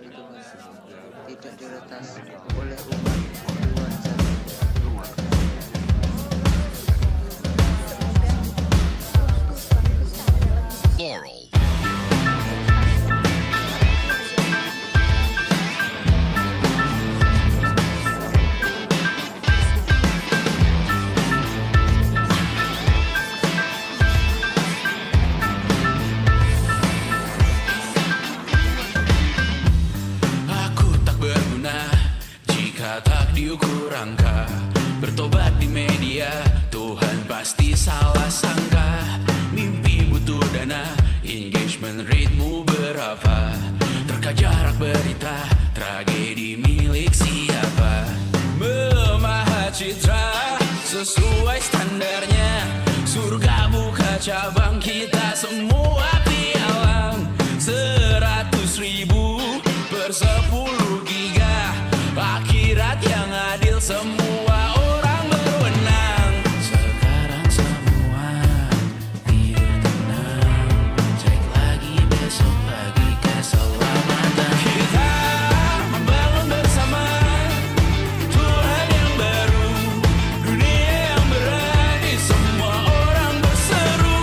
itu Mas tidak diretas oleh umat di luar sana. Laurel. Aku tak berguna jika tak diukur angka. Bertobat di media, Tuhan pasti salah sangka. Mimpi butuh dana, engagement ritmu berapa? Terka jarak berita, tragedi milik siapa? Memahat citra sesuai standarnya. Surga buka cabang, kita semua pialang. 100.000 per 10 giga. Akhirat yang adil, semua orang berwenang. Sekarang semua tidur tenang. Cek lagi besok pagi keselamatan. Kita membangun bersama Tuhan yang baru, dunia yang berani, semua orang berseru.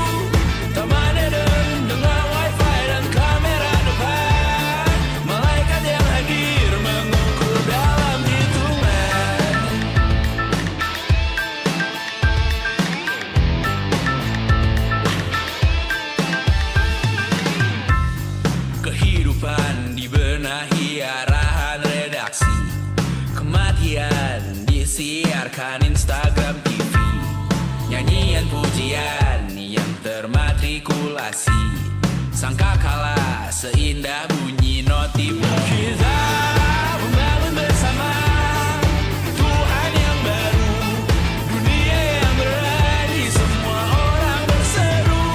Taman Eden dengan wifi dan kamera depan. Malaikat yang hadir mengukur dalam hitungan. Kehidupan dibenahi arahan redaksi. Kematian disiarkan Instagram TV. Nyanyian pujian yang termatrikulasi. Sangka kalah seindah bunyi notifikasi. Kita membangun bersama Tuhan yang baru, dunia yang berani, semua orang berseru.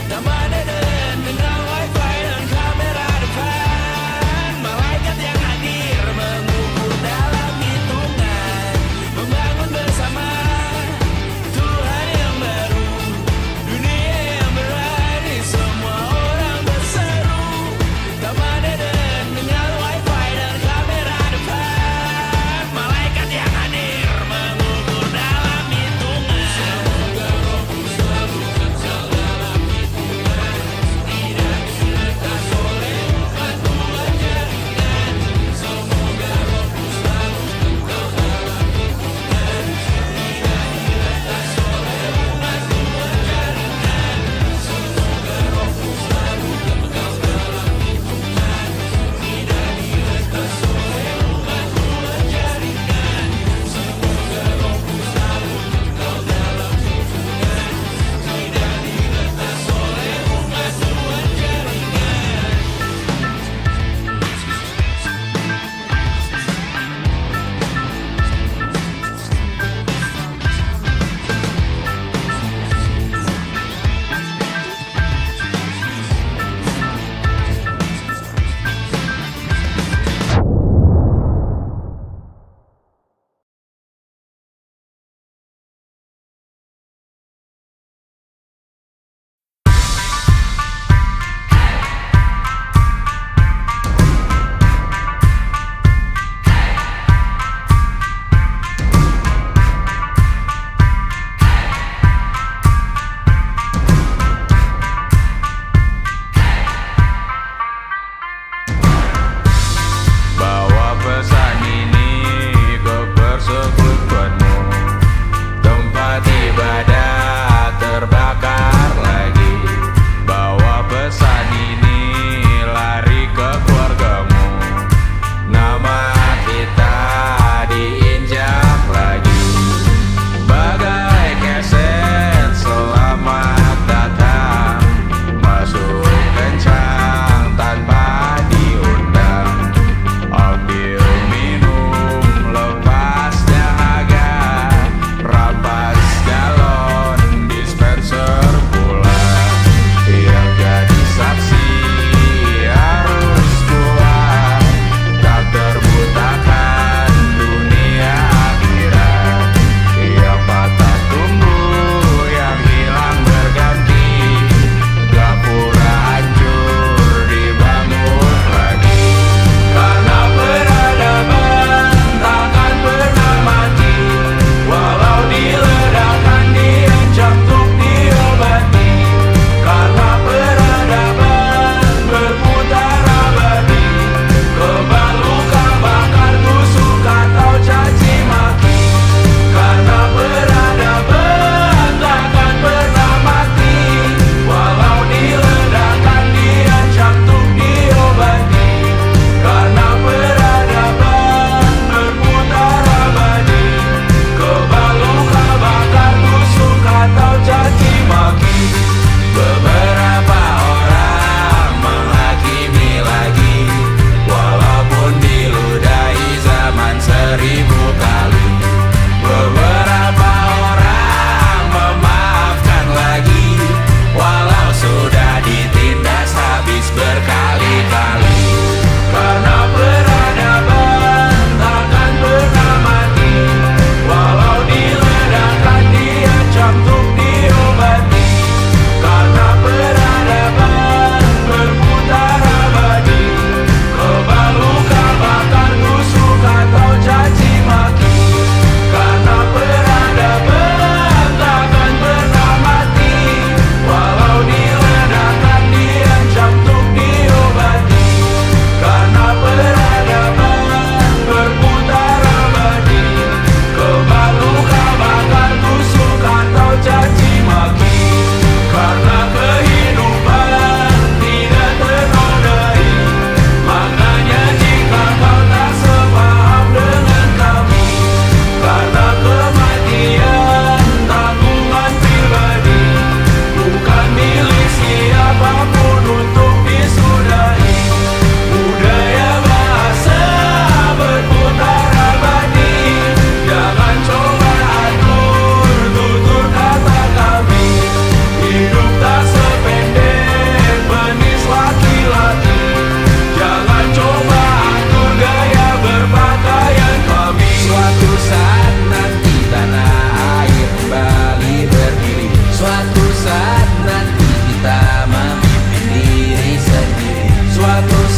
Taman Eden dengan wifi dan kamera depan. Malaikat yang hadir mengukur dalam hitungan. Membangun bersama Tuhan yang baru, dunia yang berani, semua orang berseru. Taman Eden dengan wifi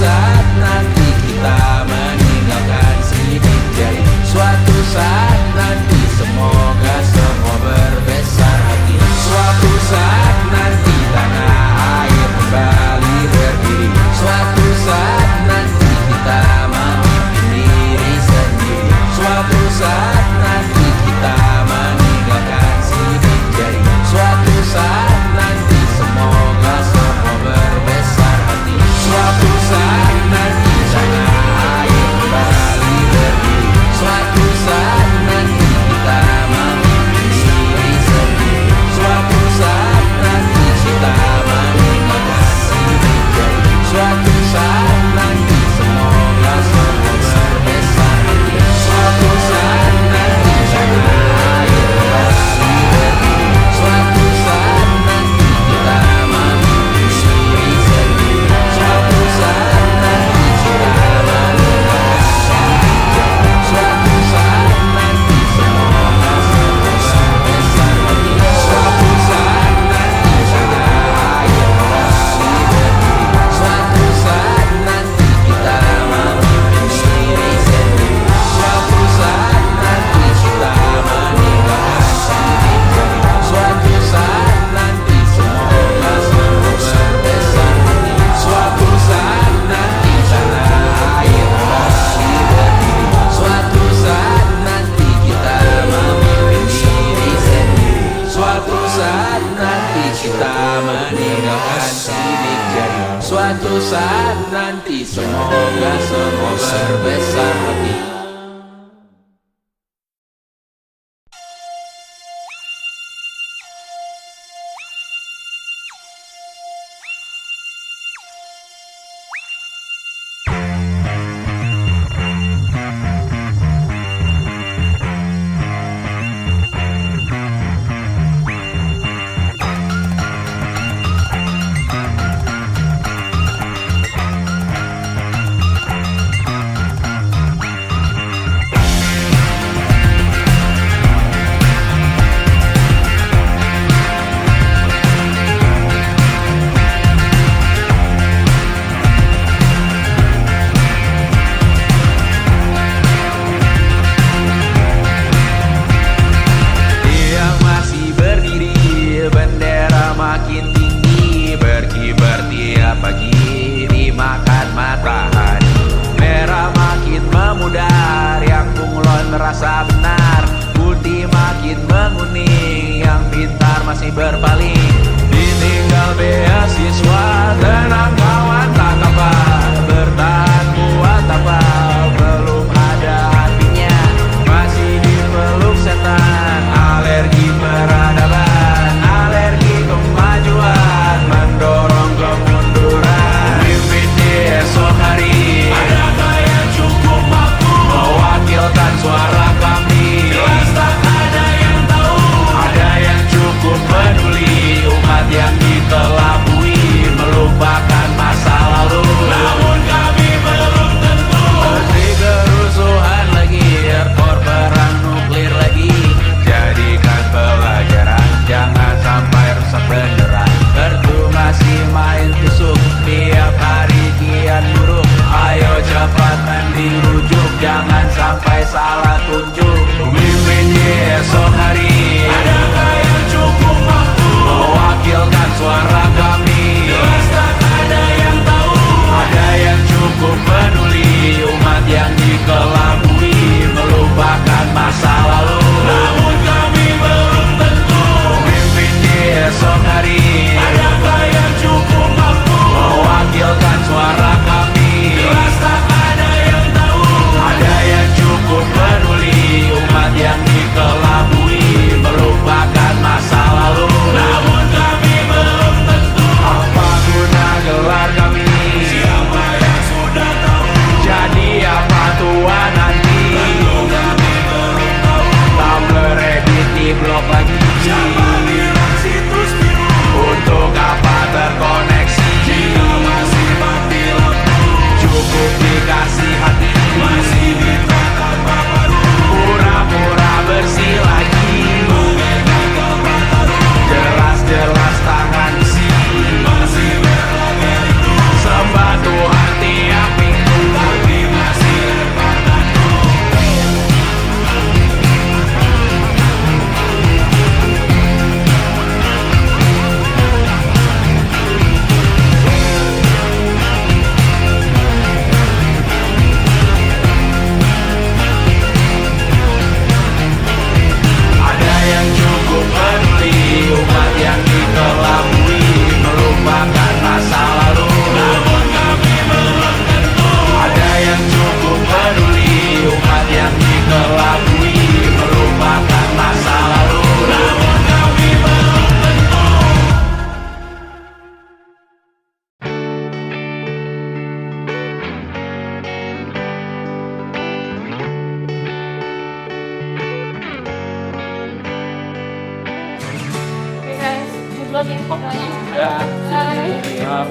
saat nanti kita meninggalkan sidik jari. Suatu saat nanti semoga semua berbesar hati. Suatu saat nanti tanah air kembali berdiri. Suatu saat nanti kita memimpin diri sendiri. Suatu saat nanti kita meninggalkan sidik jari. Suatu saat nanti semoga semua berbesar hati. Suatu saat nanti tanah air kembali berdiri. Suatu saat nanti kita memimpin diri sendiri. Suatu saat nanti kita meninggalkan sidik jari. Suatu saat nanti semoga semua berbesar hati. Suatu saat nanti tanah air kembali berdiri. Suatu saat nanti kita memimpin diri sendiri. Suatu saat nanti kita meninggalkan sidik jari. Suatu saat nanti semoga semua berbesar hati. Suatu saat nanti tanah air kembali berdiri. Suatu saat nanti kita memimpin diri sendiri. Suatu saat nanti kita meninggalkan sidik jari. Suatu saat nanti semoga semua berbesar hati. Suatu saat nanti tanah air kembali berdiri. Suatu saat nanti kita memimpin diri sendiri. Suatu saat nanti kita meninggalkan sidik jari. Suatu saat nanti semoga semua berbesar hati. Tiang masih berdiri, bendera makin tinggi, berkibar tiap pagi dimakan matahari. Merah makin memudar, yang bunglon merasa benar. Putih makin menguning, yang pintar masih berpaling. Ditinggal beasiswa, tenang kawan tak apa. Bertahan buat apa, belum ada artinya. Masih dipeluk setan, alergi peradaban, alergi kemajuan, mendorong kemunduran. Mimpin di esok hari, adakah yang cukup mampu mewakilkan suara kami? Jelas tak ada yang tahu, ada yang cukup peduli. Umat yang ditelabui melupakan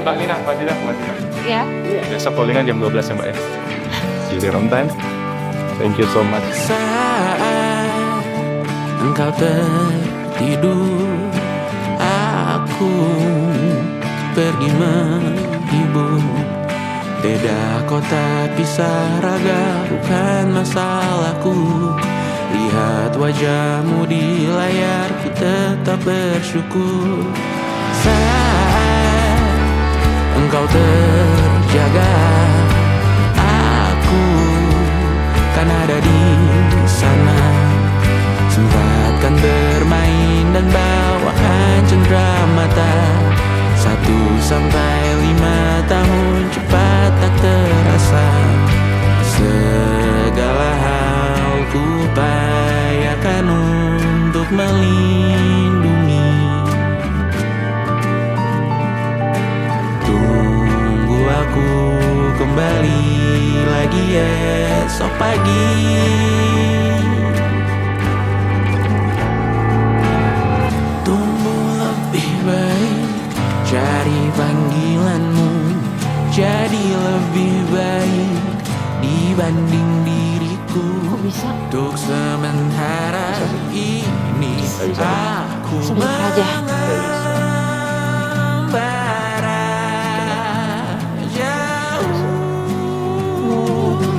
Mbak Nina, Mbak Nina. Ya. Besok callingan jam 12 ya Mbak ya. See you there on time. Thank you so much. Saat engkau tertidur, aku pergi menghibur. Beda kota pisah raga bukan masalahku. Lihat wajahmu di layar, ku tetap bersyukur. Saat engkau terjaga, aku kan ada di sana. Sempatkan bermain dan bawakan cenderamata. 1-5 tahun cepat tak terasa. Segala hal ku upayakan untuk melindungi. Tunggu aku kembali lagi esok pagi. Tumbuh lebih baik, cari panggilanmu, jadi lebih baik dibanding diriku. Untuk sementara ini aku Sebentar aja. mengembara jauh.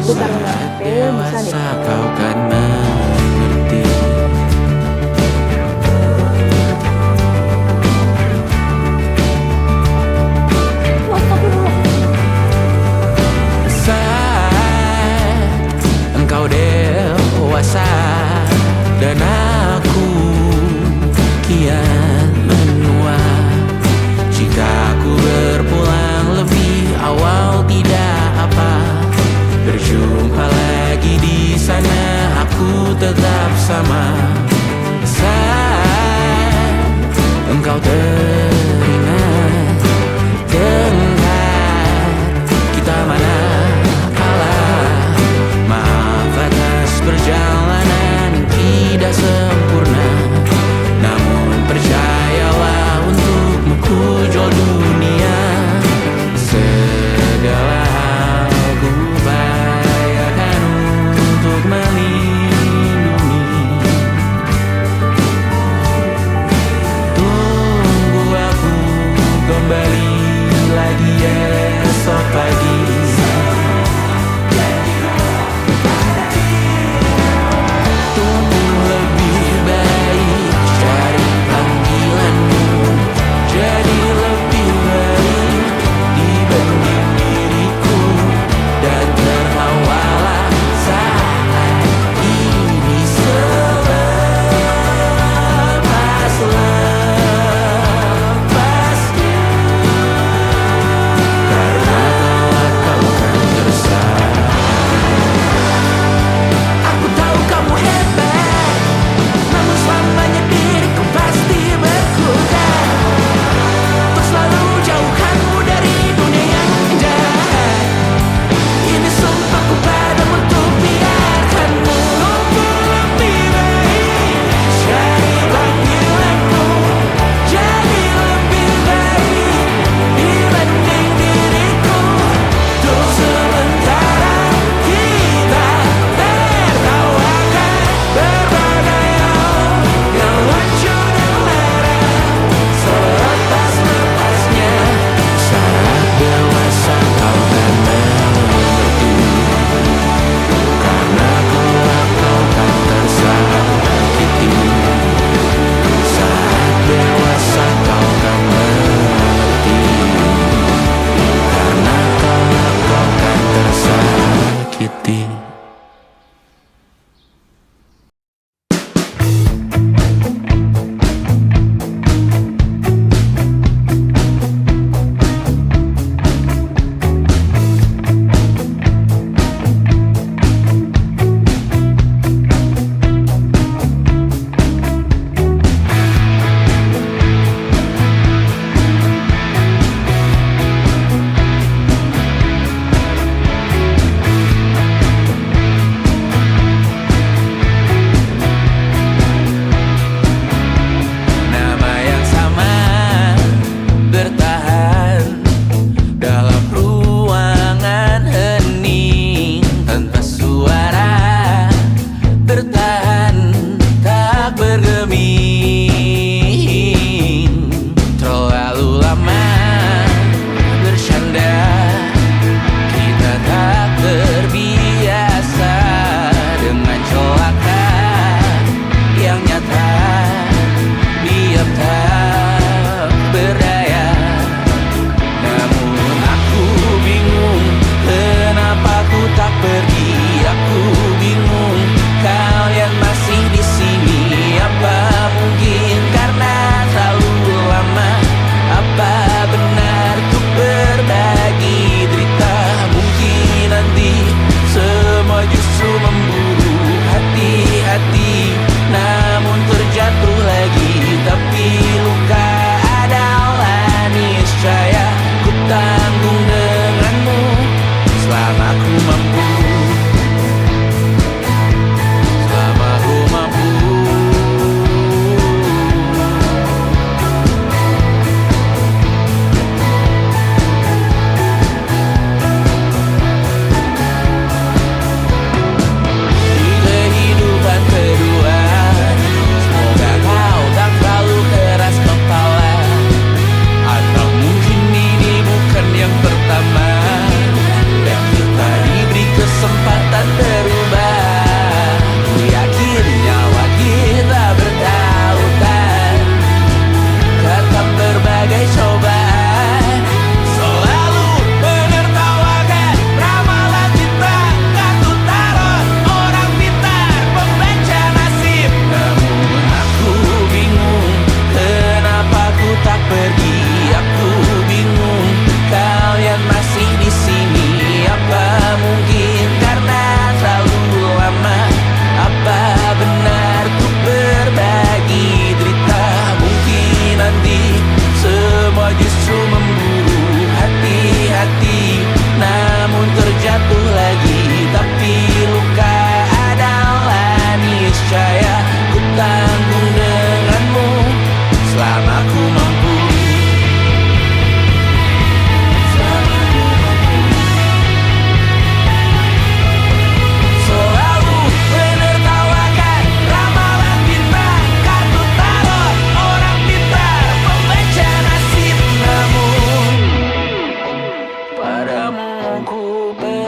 Bentar, Saat Bel, bisa dewasa deh. kau kan mengerti. Saat engkau dewasa dan aku kian menua. Jika aku berpulang lebih awal tidak apa. Berjumpa lagi di sana, aku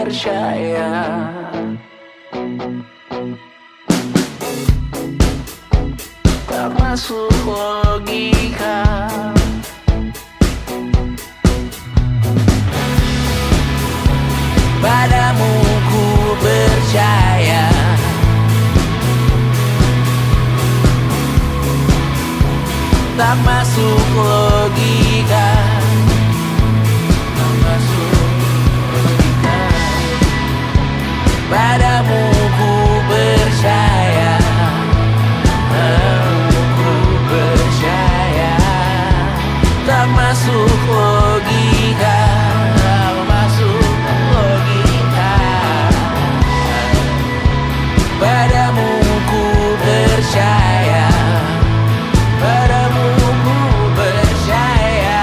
percaya. Tak masuk logika. Padamu ku percaya. Tak masuk logika. Tak masuk logika. Padamu ku percaya. Padamu ku percaya. Tak masuk logika. Tak masuk logika. Padamu ku percaya. Padamu ku percaya.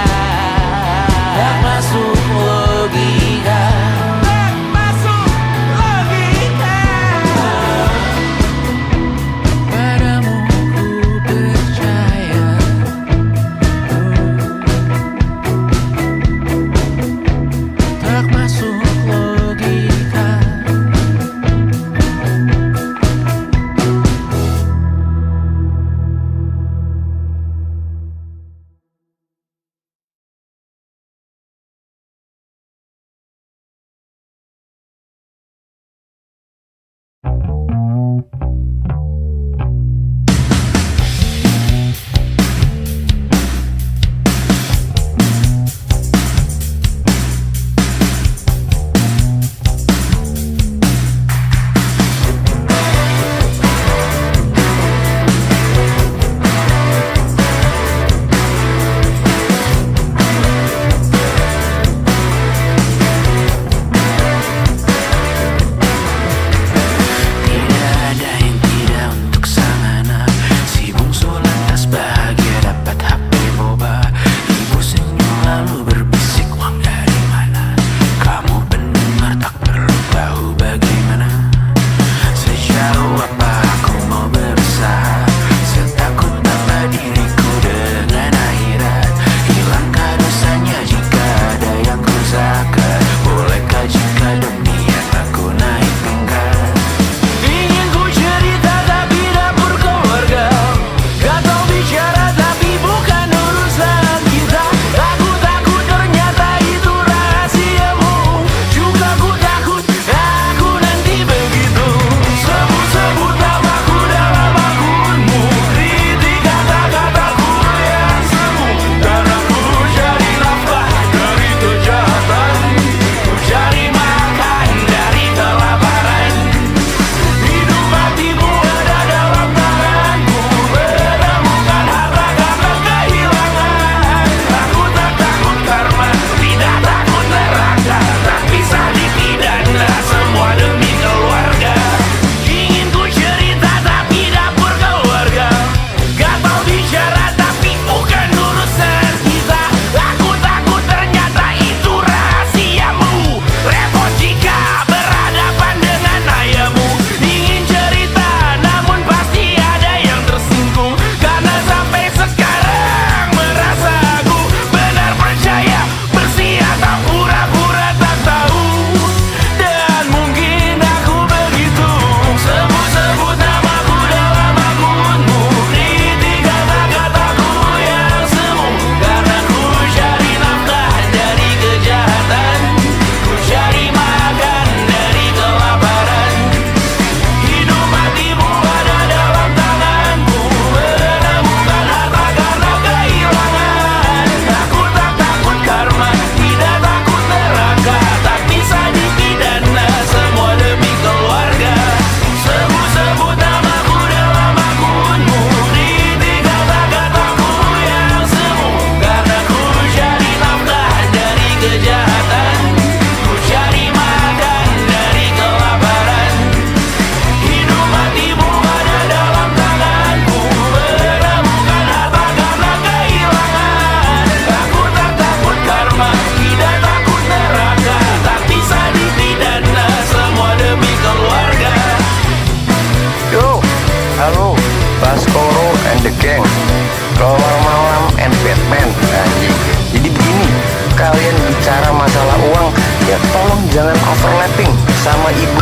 overlapping sama ibu.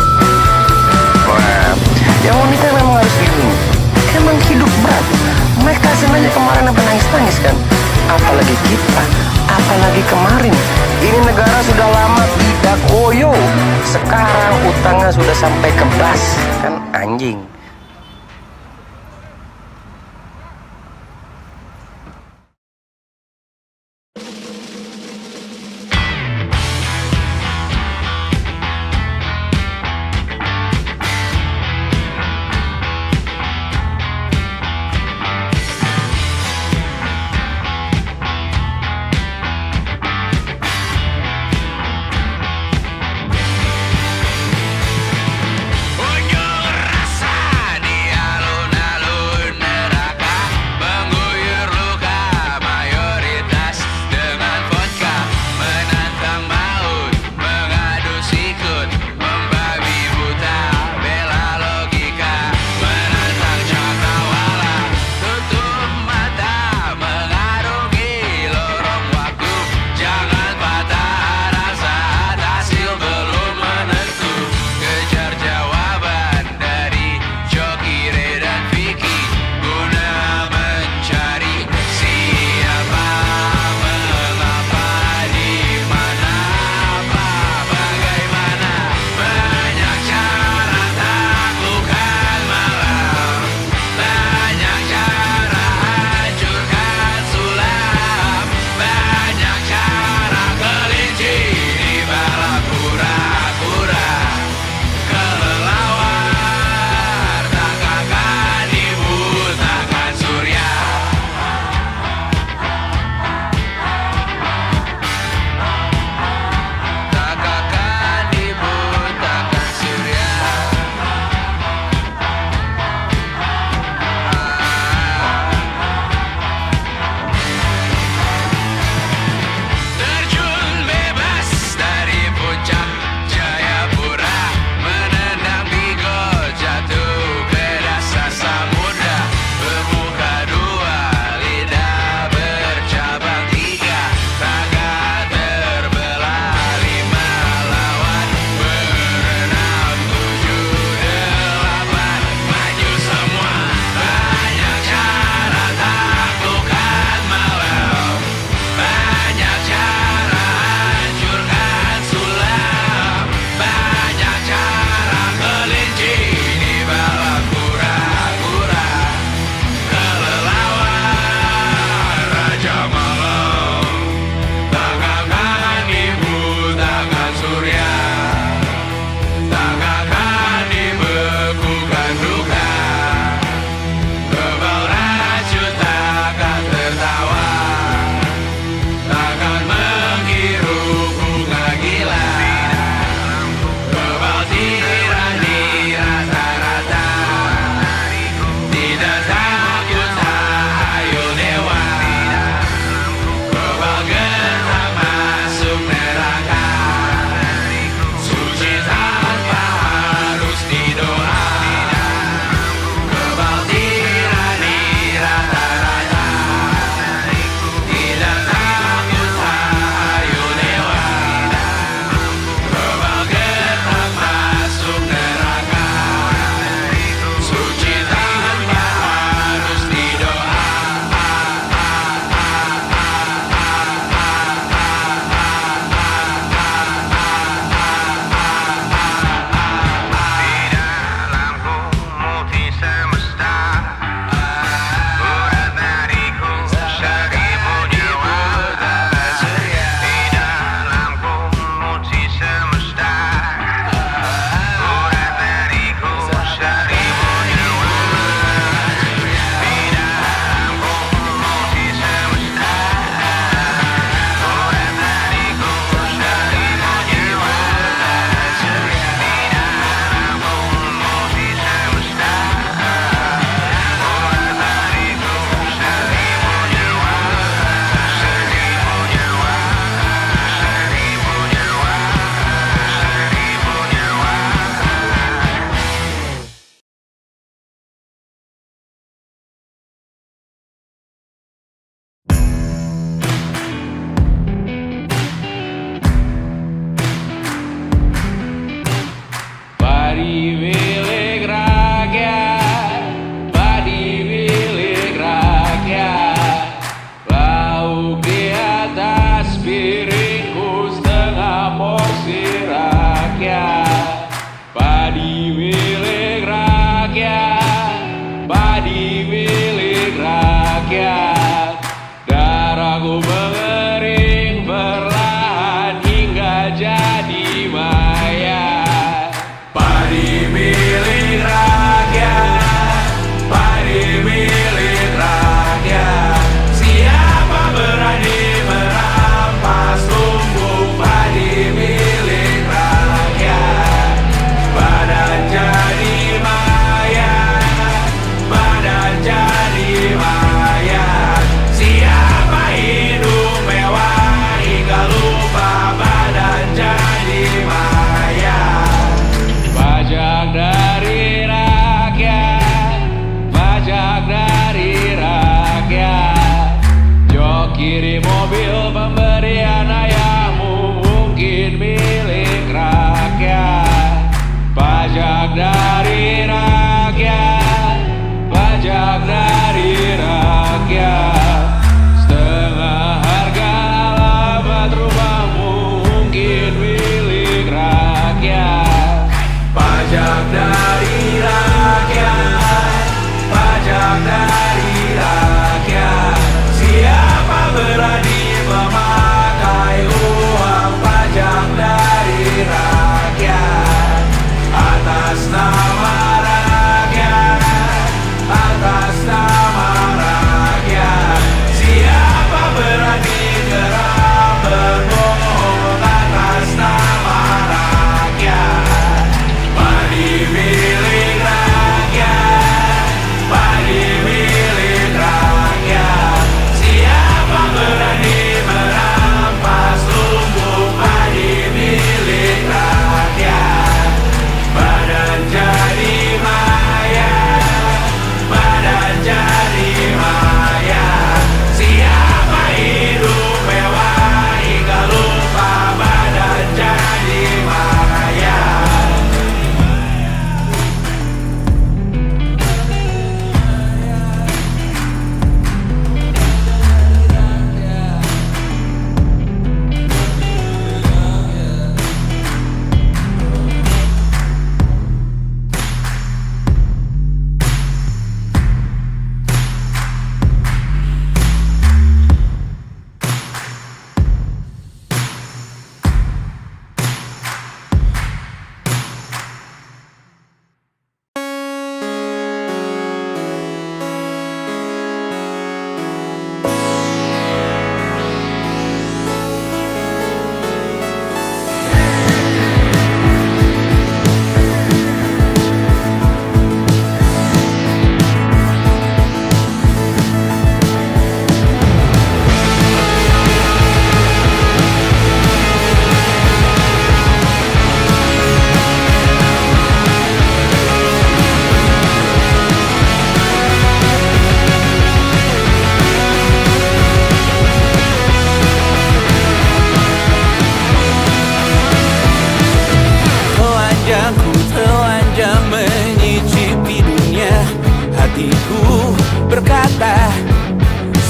Wah, yang wanita memang harus dilindungi. Emang hidup berat. Mike Tyson aja kemarin sampai nangis-nangis kan. Apalagi kita, apalagi kemarin. Ini negara sudah lama tidak koyo. Sekarang utangnya sudah sampai ke bas. Kan anjing. Unjuk rasa.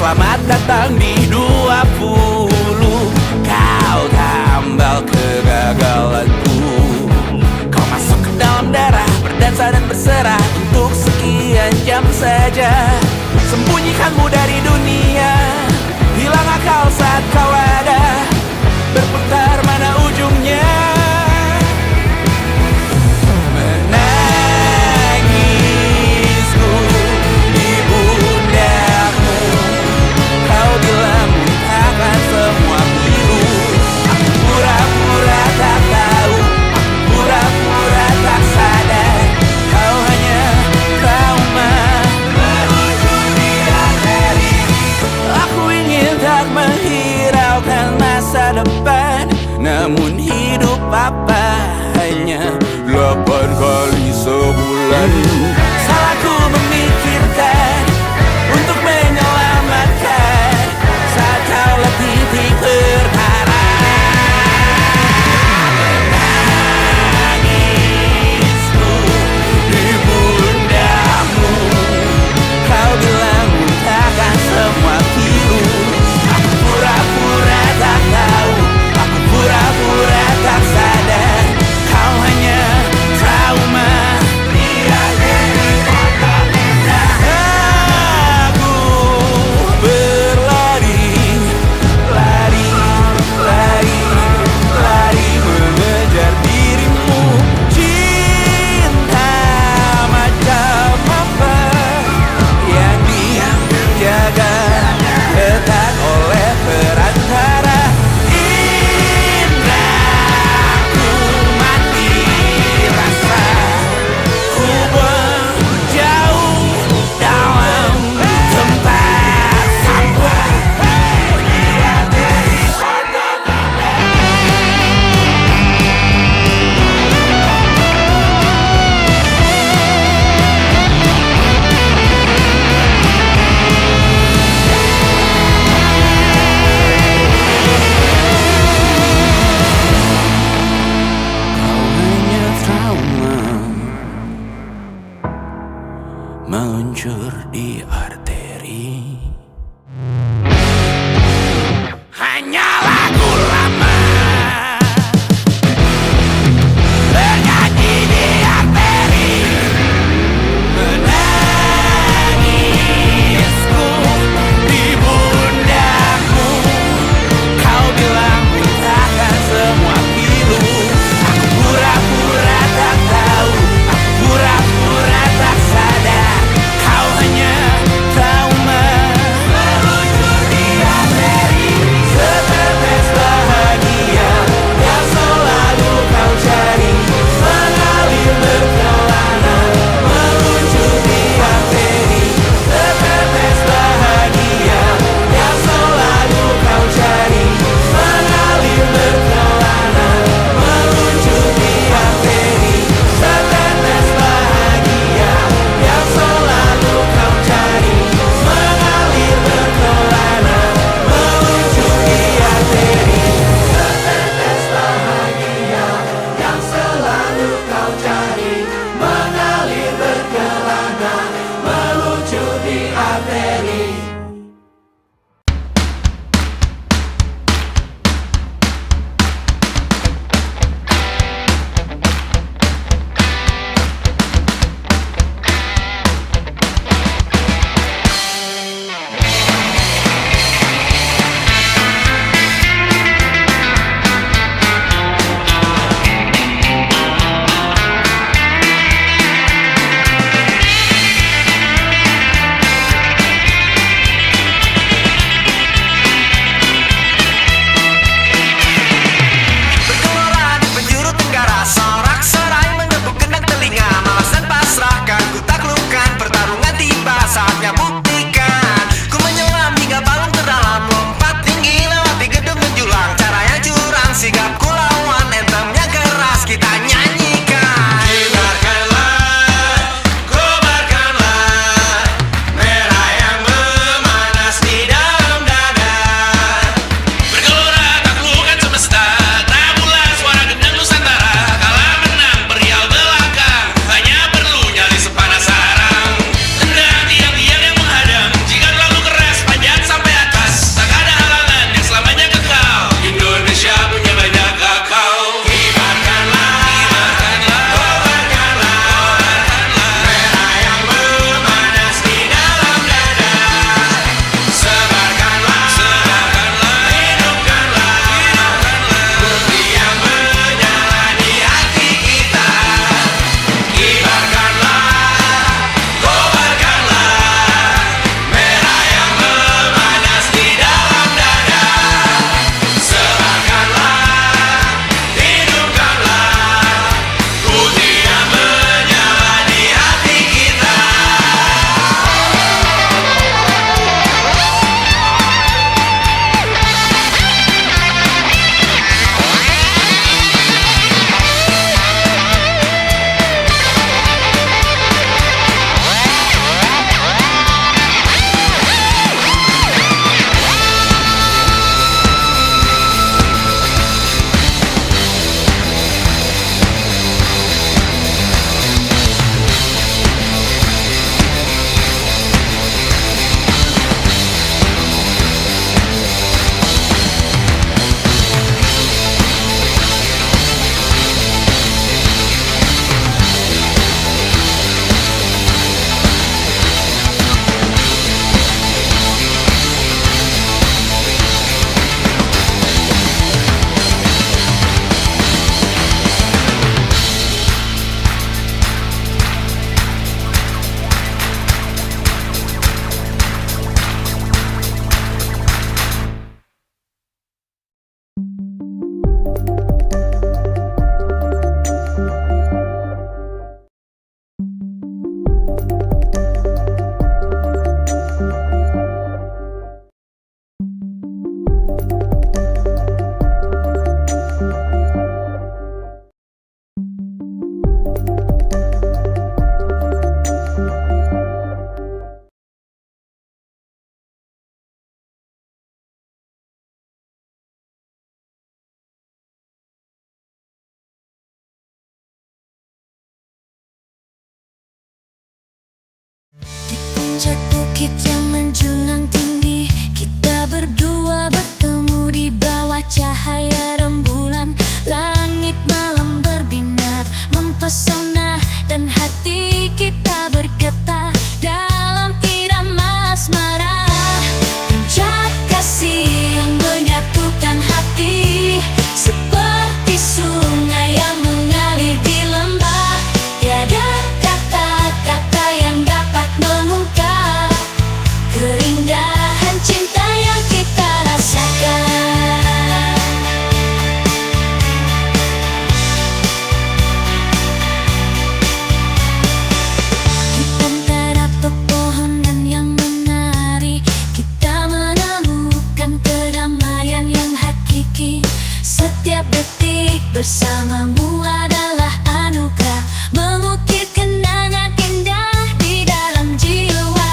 Selamat datang di 20. Kau tambal kegagalanku. Kau masuk ke dalam darah, berdansa dan berserah untuk sekian jam saja. Sembunyikanmu dari dunia, hilang akal saat kau ada, berputar mana ujungnya. Menangisku di pundamu, kau bilang akan semua biru. Aku pura-pura tak tahu, pura-pura tak sadar, kau hanya trauma berujung di arteri. Aku ingin tak menghiraukan masa depan, namun hidup apa hanya 8 kali sebulan. Salahku memikirkan untuk menyelamatkan saat kau letih titik perkara. Menangisku di pundamu, kau bilang takkan semua biru. Aku pura-pura tak tahu, aku pura-pura tak sadar, kau hanya trauma. Aku berlari, lari, lari, lari mengejar dirimu. Cinta macam apa yang dijaga ketat oleh perantara indraku mati rasa. Ku menjauh dalam tempat sampah. Kau hanya trauma meluncur di arteri. Hanya lagu lama bernyanyi di arteri. puncak bukit yang menjulang tinggi, kita berdua bertemu di bawah cahaya rembulan. Langit malam berbinar mempesona, dan hati kita bergetar dalam irama asmara. Puncak kasih yang menyatukan hati, seperti sungai yang mengalir di lembah. Tiada kata-kata yang dapat mengungkap keindahan cinta yang kita rasakan. Di antara pepohonan yang menari, kita menemukan kedamaian yang hakiki. Setiap detik bersamamu adalah anugerah, mengukir kenangan indah di dalam jiwa.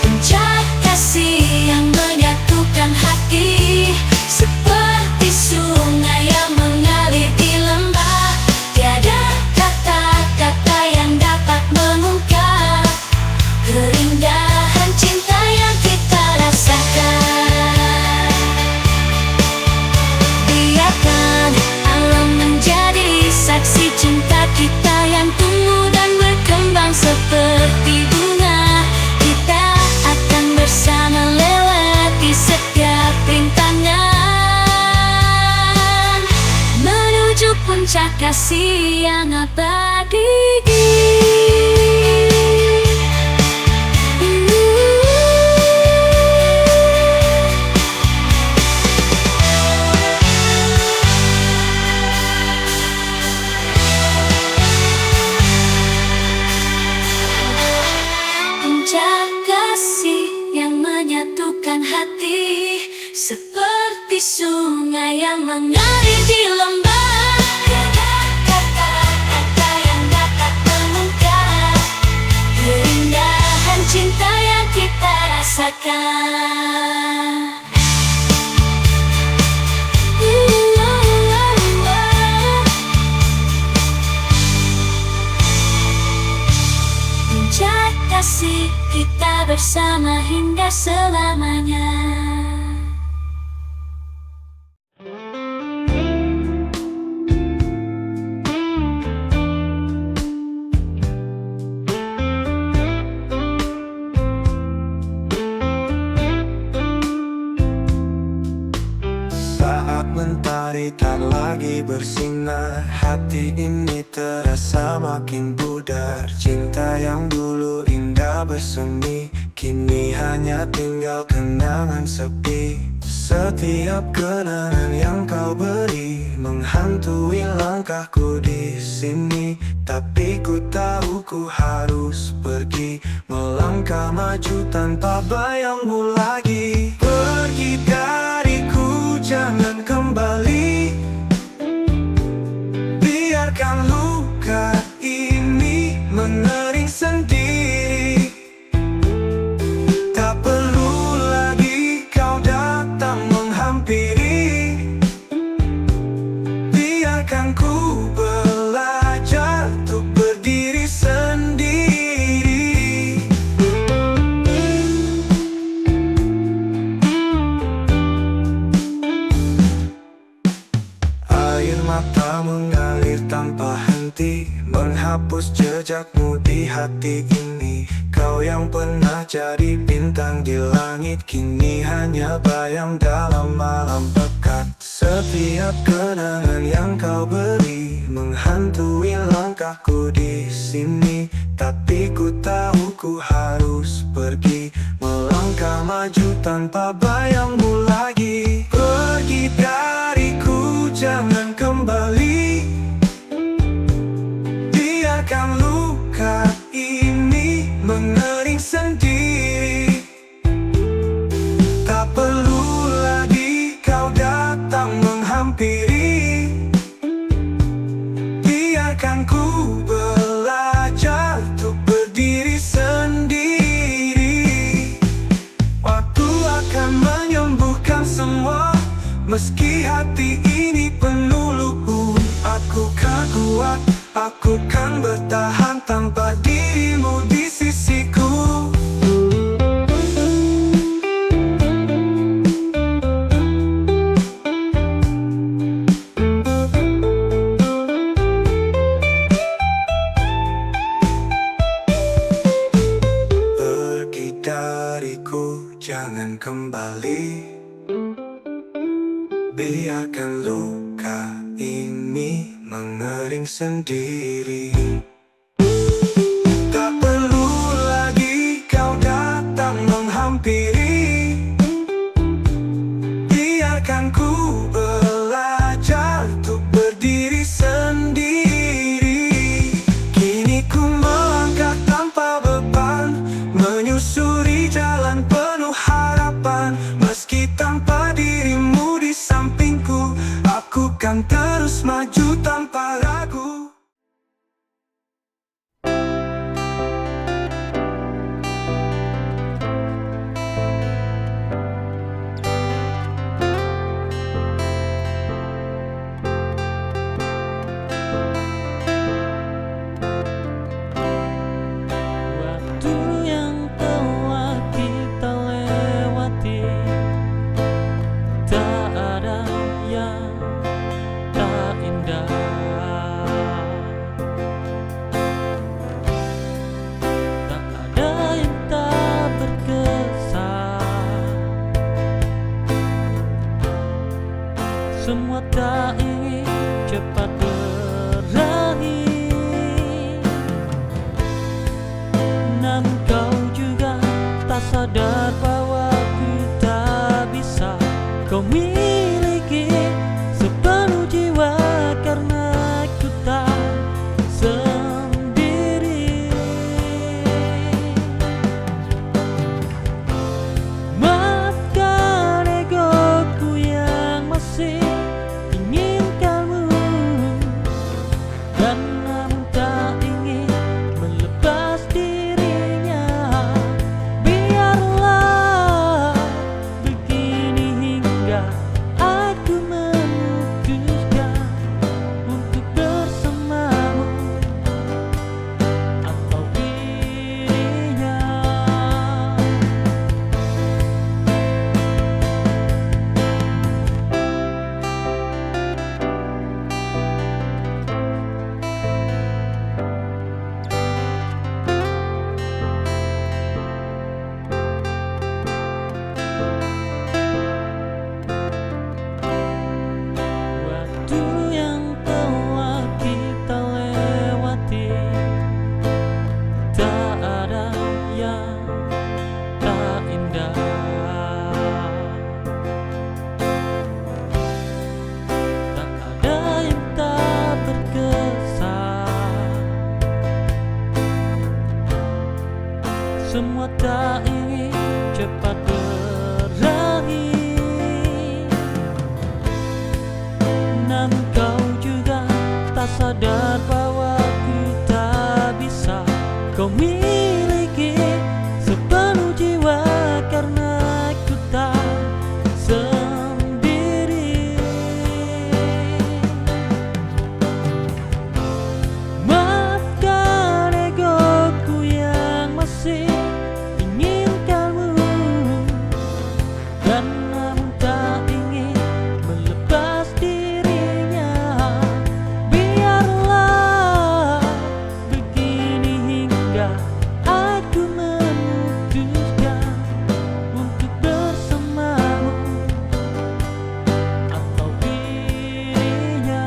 Puncak kasih yang menyatukan hati, seperti sungai yang mengalir di lembah. Tiada kata-kata yang dapat mengungkap keindahan cinta yang kita rasakan. Biarkan alam menjadi saksi cinta kita yang tumbuh dan berkembang seperti bunga. Kita akan bersama lewati setiap rintangan, menuju puncak kasih yang abadi. Puncak kasih yang menyatukan hati, seperti sungai yang mengalir di lembah. Tiada kata-kata yang dapat mengungkap keindahan cinta yang kita rasakan. Puncak kasih kita bersama hingga selamanya. Saat mentari tak lagi bersinar, hati ini terasa makin pudar. Cinta yang dulu indah bersemi, kini hanya tinggal kenangan sepi. Setiap kenangan yang kau beri menghantui langkahku di sini. Tapi ku tahu ku harus pergi, melangkah maju tanpa bayangmu lagi. Pergi dariku, jangan kembali. Biarkan luka ini mengering sendiri. Tak perlu lagi kau datang menghampiri. Biarkan ku belajar untuk berdiri sendiri. Air mata mengalir tanpa henti, menghapus jejakmu di hati ini. Kau yang pernah jadi bintang di langit, kini hanya bayang dalam malam pekat. Setiap kenangan yang kau beri menghantui langkahku di sini. Tapi ku tahu ku harus pergi, melangkah maju tanpa bayangmu lagi. Pergi dariku, jangan kembali. Biarkan luka ini mengering sendiri. Tak perlu lagi kau datang menghampiri. Biarkan ku belajar untuk berdiri sendiri. Waktu akan menyembuhkan semua, meski hati ini penuh luka. Aku kan kuat, aku kan bertahan tanpa dirimu di sisiku. kembali. Biarkan luka ini mengering sendiri. Tak perlu lagi kau datang menghampiri. Biarkan ku belajar untuk berdiri sendiri. Kini ku melangkah tanpa beban, menyusuri jalan penuh harapan. Meski tanpa dirimu di sampingku, aku kan terus maju tanpa ragu. Waktu yang telah kita lewati, tak ada yang tak indah. Tak ada yang tak berkesan. Semua tak ingin cepat berakhir, namun kau juga tak sadar bahwa kita bisa kau miliki sepenuh jiwa, karena ku tak sendiri. Maafkan egoku yang masih inginkanmu, dan namun tak ingin melepas dirinya. Biarlah begini hingga aku memutuskan untuk bersamamu atau dirinya. Waktu yang telah kita lewati, tak ada yang tak indah. Tak ada yang tak berkesan. Semua tak ingin cepat berakhir, namun kau juga tak sadar bahwa kita bisa kau miliki sepenuh jiwa, karena ku tak sendiri. Maafkan egoku yang masih inginkanmu, dan namun tak ingin melepas dirinya. Biarlah begini hingga aku memutuskan untuk bersamamu atau dirinya.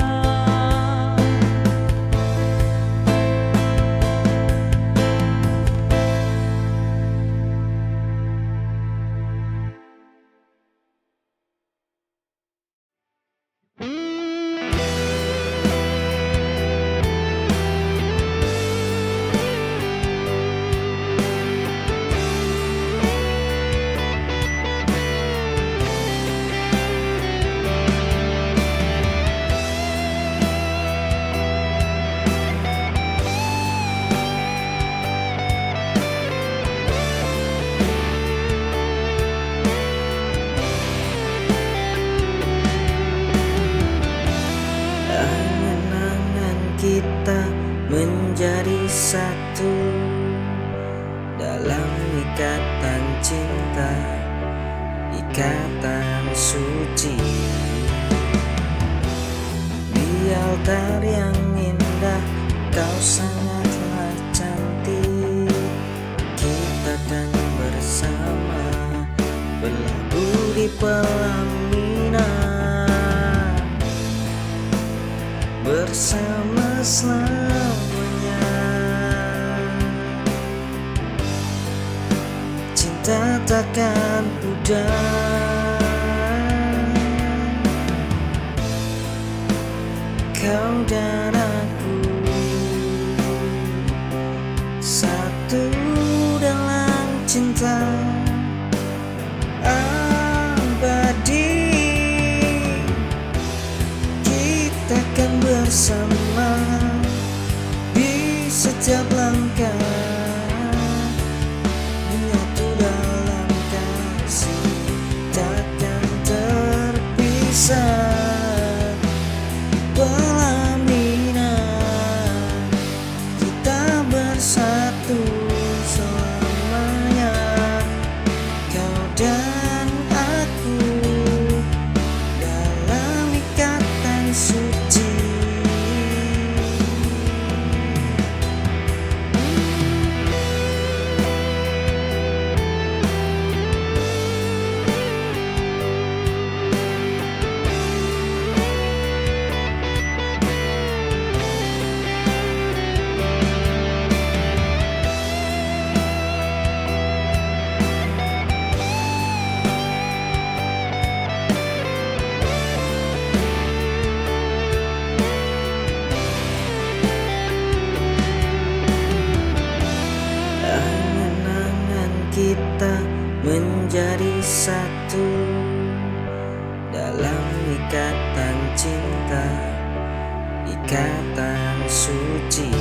Angan-angan kita menjadi satu dalam ikatan cinta, ikatan suci. Di altar yang indah kau sangatlah cantik. Kita kan bersama pelaminan bersama selamanya. Cinta takkan pudar, kau dan aku satu dalam cinta abadi. Kita akan bersama di setiap langkah, menyatu dalam kasih, takkan terpisah. Pelaminan kita bersatu selamanya, kau dan aku dalam ikatan suci. Angan-angan kita menjadi satu dalam ikatan cinta, ikatan suci.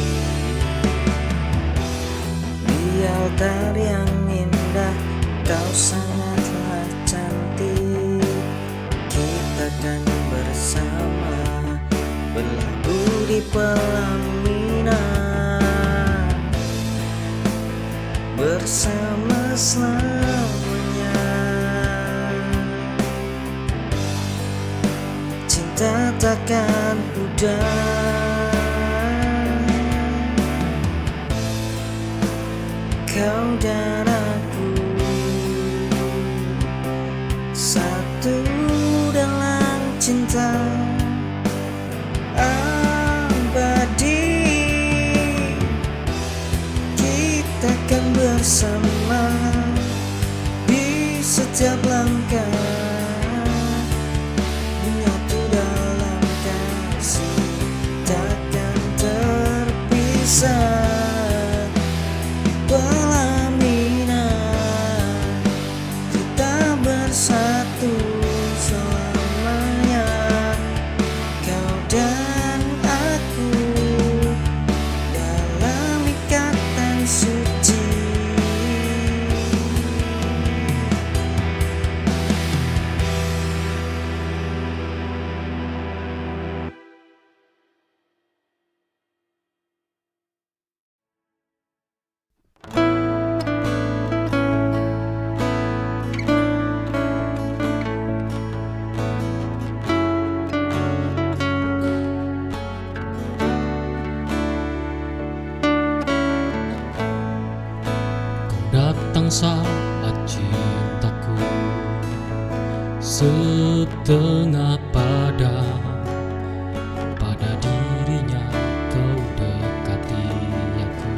Di altar yang indah kau sangatlah cantik, kita kan bersama berlabuh di pelaminan bersama selamanya. Cinta takkan pudar, kau dan aku satu dalam cinta abadi. Kita akan bersama di setiap langkah, menyatu dalam kasih, takkan terpisah. Pelaminan kita bersatu selamanya, kau dan aku dalam ikatan suci. Datang saat cintaku setengah pada dirinya kau dekati aku.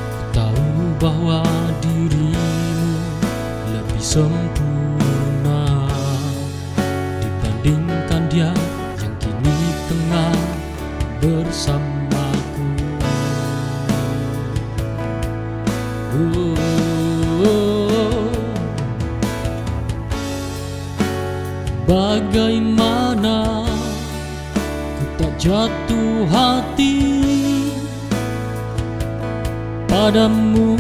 Ku tahu bahwa dirimu lebih sempurna dibandingkan dia yang kini tengah bersamaku. Bagaimana ku tak jatuh hati padamu.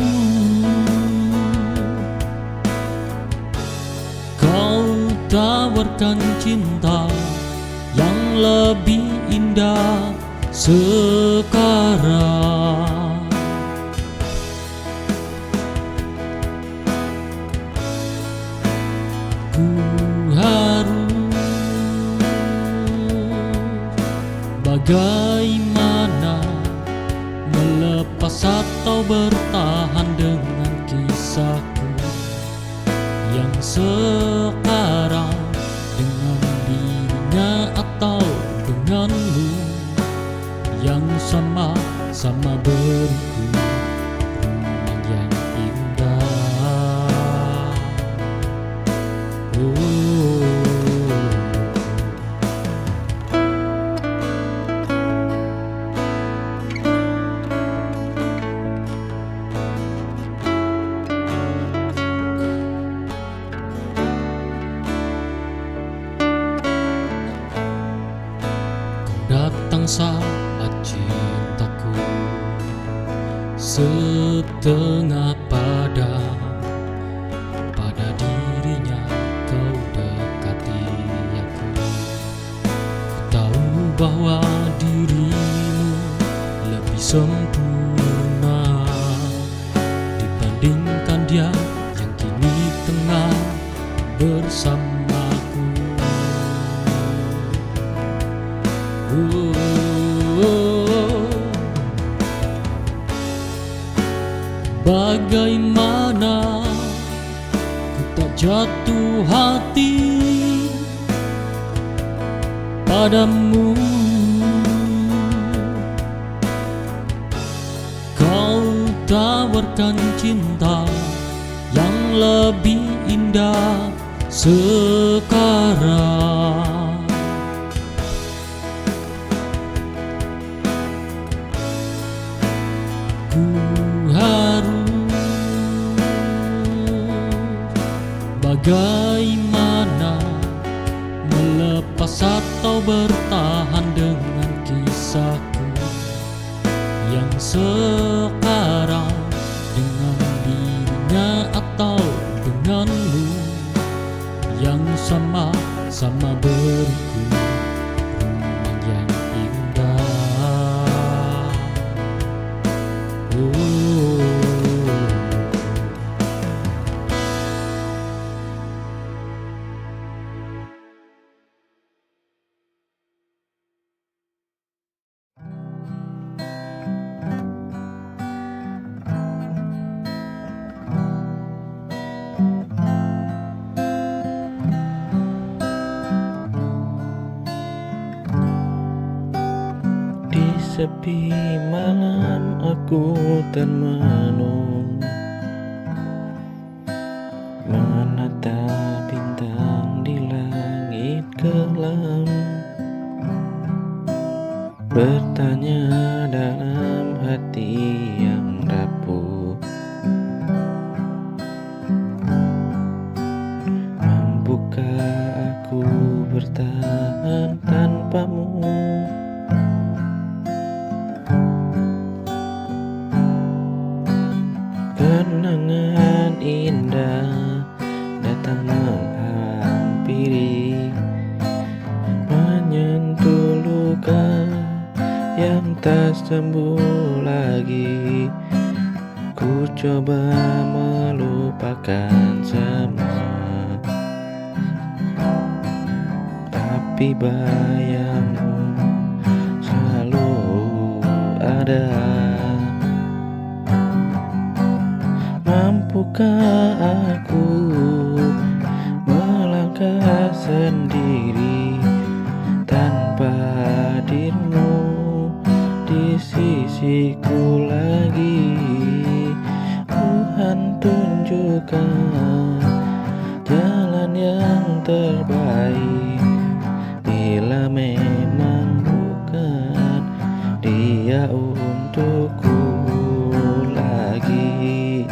Kau tawarkan cinta yang lebih indah sekarang. Ku harus bagaimana melepas atau bertahan dengan kisahku yang sekarang. sama beriku rumah yang indah. Kau datang saat cintaku setengah pada dirinya kau dekati aku. Ku tahu bahwa dirimu lebih sempurna dibandingkan dia yang kini tengah bersamaku. Bagaimana ku tak jatuh hati padamu. Kau tawarkan cinta yang lebih indah sekarang. Ku harus bagaimana melepas atau bertahan dengan kisahku yang sekarang, dengan dirinya atau denganmu yang sama-sama beriku rumah yang indah. Di sepi malam aku termenung, menatap bintang di langit kelam, bertanya dalam hati yang rapuh, mampukah aku bertahan tanpamu? Kenangan indah datang menghampiri, menyentuh luka yang tak sembuh lagi. Ku coba melupakan semua, tapi bayangmu selalu ada. Mampukah aku melangkah sendiri tanpa dirimu di sisiku lagi? Tuhan tunjukkan jalan yang terbaik, bila memang bukan dia untukku lagi.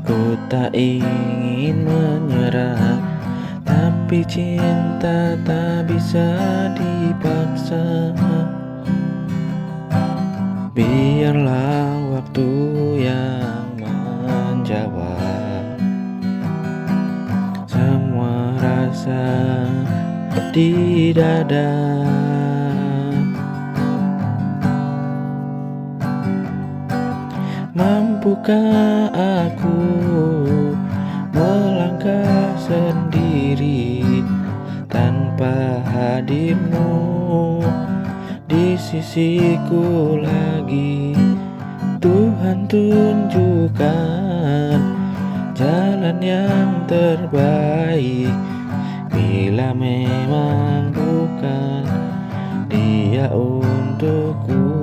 Ku tak ingin menyerah, tapi cinta tak bisa dipaksa. Biarlah waktu yang menjawab semua rasa di dada. Mampukah aku melangkah sendiri tanpa tanpa hadirmu di sisiku lagi. Tuhan tunjukkan jalan yang terbaik. Bila memang bukan Dia untukku.